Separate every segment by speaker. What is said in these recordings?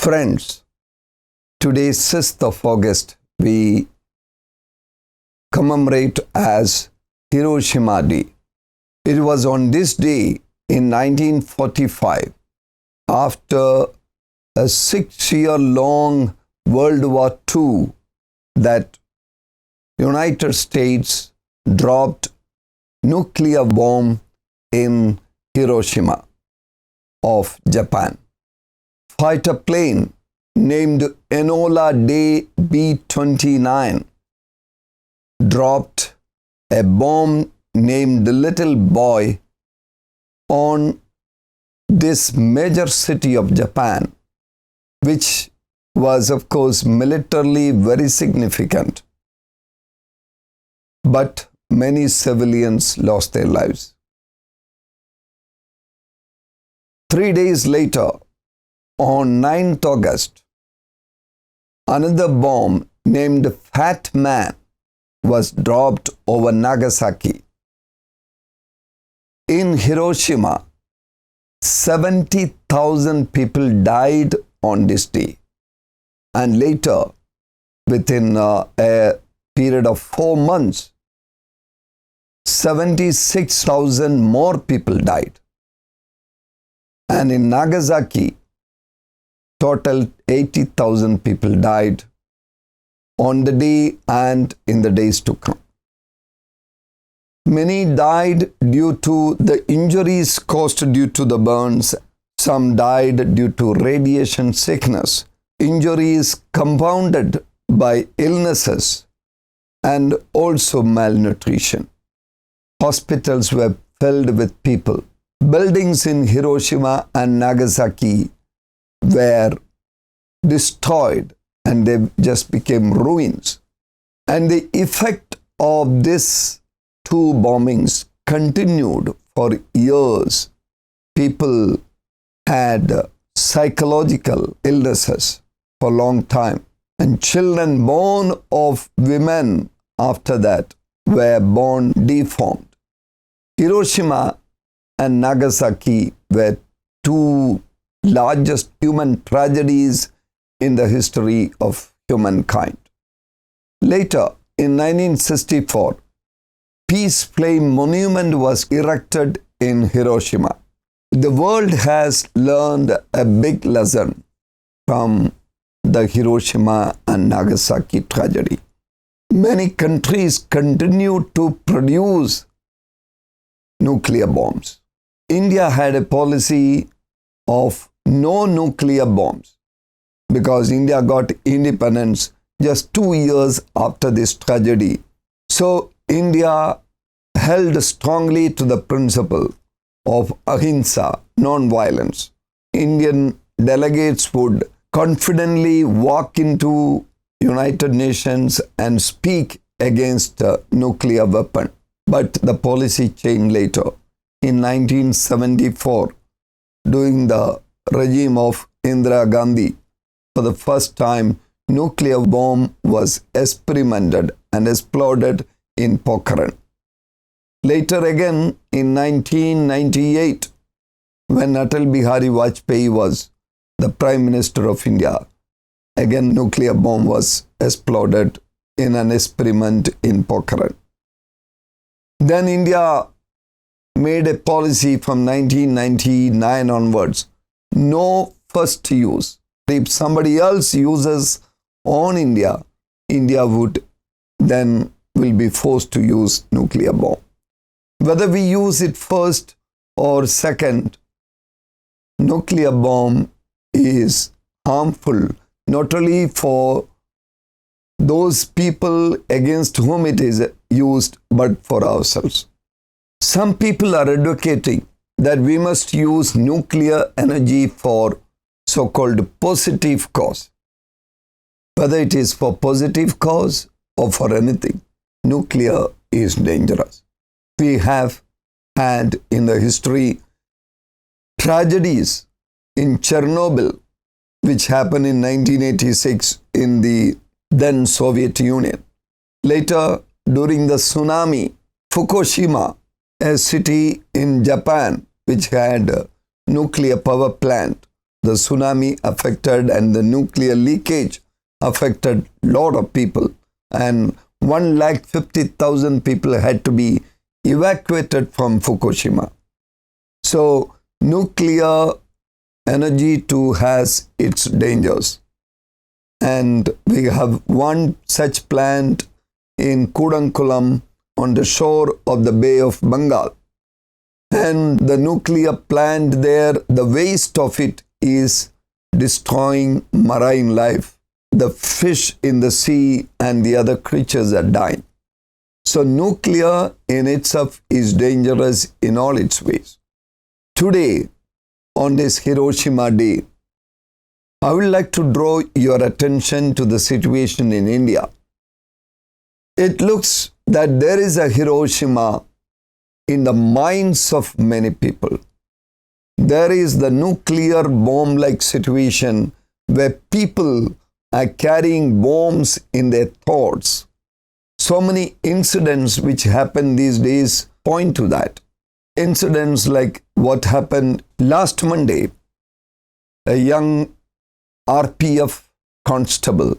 Speaker 1: Friends, today 6th of August we commemorate as Hiroshima Day. It was on this day in 1945, after a 6-year-long World War II, that United States dropped nuclear bomb in Hiroshima of Japan. Fighter plane named Enola Day B-29 dropped a bomb named Little Boy on this major city of Japan, which was of course militarily very significant. But many civilians lost their lives. 3 days later, on 9th August, another bomb named Fat Man was dropped over Nagasaki. In Hiroshima, 70,000 people died on this day. And later, within a period of 4 months, 76,000 more people died. And in Nagasaki, total 80,000 people died on the day and in the days to come. Many died due to the injuries caused due to the burns. Some died due to radiation sickness, injuries compounded by illnesses, and also malnutrition. Hospitals were filled with people. Buildings in Hiroshima and Nagasaki were destroyed and they just became ruins. And the effect of these two bombings continued for years. People had psychological illnesses for a long time, and children born of women after that were born deformed. Hiroshima and Nagasaki were two largest human tragedies in the history of humankind. Later, in 1964, Peace Flame Monument was erected in Hiroshima. The world has learned a big lesson from the Hiroshima and Nagasaki tragedy. Many countries continue to produce nuclear bombs. India had a policy of no nuclear bombs because India got independence just 2 years after this tragedy. So India held strongly to the principle of ahimsa, non-violence. Indian delegates would confidently walk into United Nations and speak against a nuclear weapon. But the policy changed later. In 1974, during the regime of Indira Gandhi, for the first time, nuclear bomb was experimented and exploded in Pokhran. Later again, in 1998, when Atal Bihari Vajpayee was the Prime Minister of India, again nuclear bomb was exploded in an experiment in Pokhran. Then India made a policy from 1999 onwards, no first use. If somebody else uses on India, India would then will be forced to use nuclear bomb. Whether we use it first or second, nuclear bomb is harmful not only for those people against whom it is used, but for ourselves. Some people are advocating that we must use nuclear energy for so-called positive cause. Whether it is for positive cause or for anything, nuclear is dangerous. We have had in the history tragedies in Chernobyl, which happened in 1986 in the then Soviet Union. Later, during the tsunami, Fukushima, a city in Japan which had a nuclear power plant, the tsunami affected and the nuclear leakage affected a lot of people. And 150,000 people had to be evacuated from Fukushima. So nuclear energy too has its dangers. And we have one such plant in Kudankulam on the shore of the Bay of Bengal. And the nuclear plant there, the waste of it is destroying marine life. The fish in the sea and the other creatures are dying. So nuclear in itself is dangerous in all its ways. Today, on this Hiroshima Day, I would like to draw your attention to the situation in India. It looks that there is a Hiroshima in the minds of many people. There is the nuclear bomb-like situation where people are carrying bombs in their thoughts. So many incidents which happen these days point to that. Incidents like what happened last Monday. A young RPF constable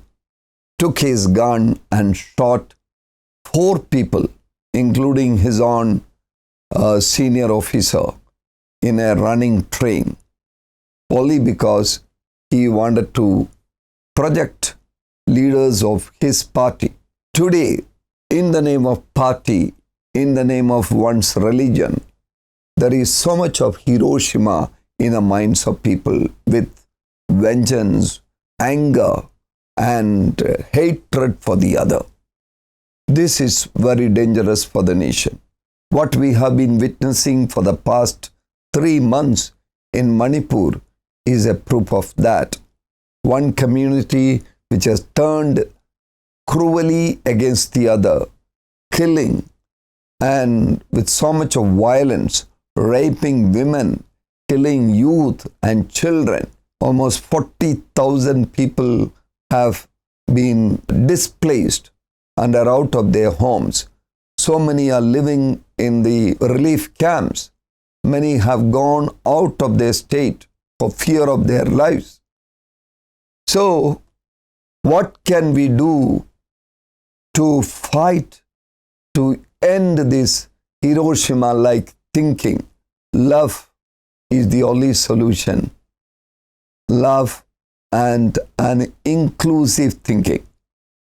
Speaker 1: took his gun and shot 4 people, including his own senior officer, in a running train, only because he wanted to project leaders of his party. Today, in the name of party, in the name of one's religion, there is so much of Hiroshima in the minds of people with vengeance, anger, and hatred for the other. This is very dangerous for the nation. What we have been witnessing for the past 3 months in Manipur is a proof of that. One community which has turned cruelly against the other, killing, and with so much of violence, raping women, killing youth and children. Almost 40,000 people have been displaced and are out of their homes. So many are living in the relief camps. Many have gone out of their state for fear of their lives. So, what can we do to fight to end this Hiroshima-like thinking? Love is the only solution. Love and an inclusive thinking.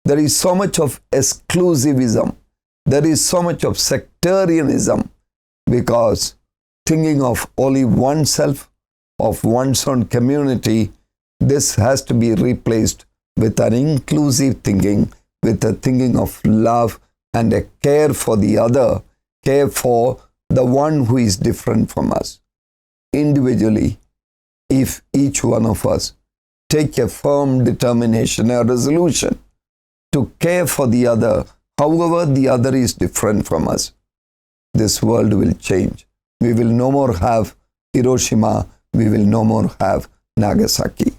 Speaker 1: There is so much of exclusivism. There is so much of sectarianism because thinking of only oneself, of one's own community, this has to be replaced with an inclusive thinking, with a thinking of love and a care for the other, care for the one who is different from us. Individually, if each one of us take a firm determination, a resolution to care for the other, however the other is different from us, this world will change. We will no more have Hiroshima. We will no more have Nagasaki.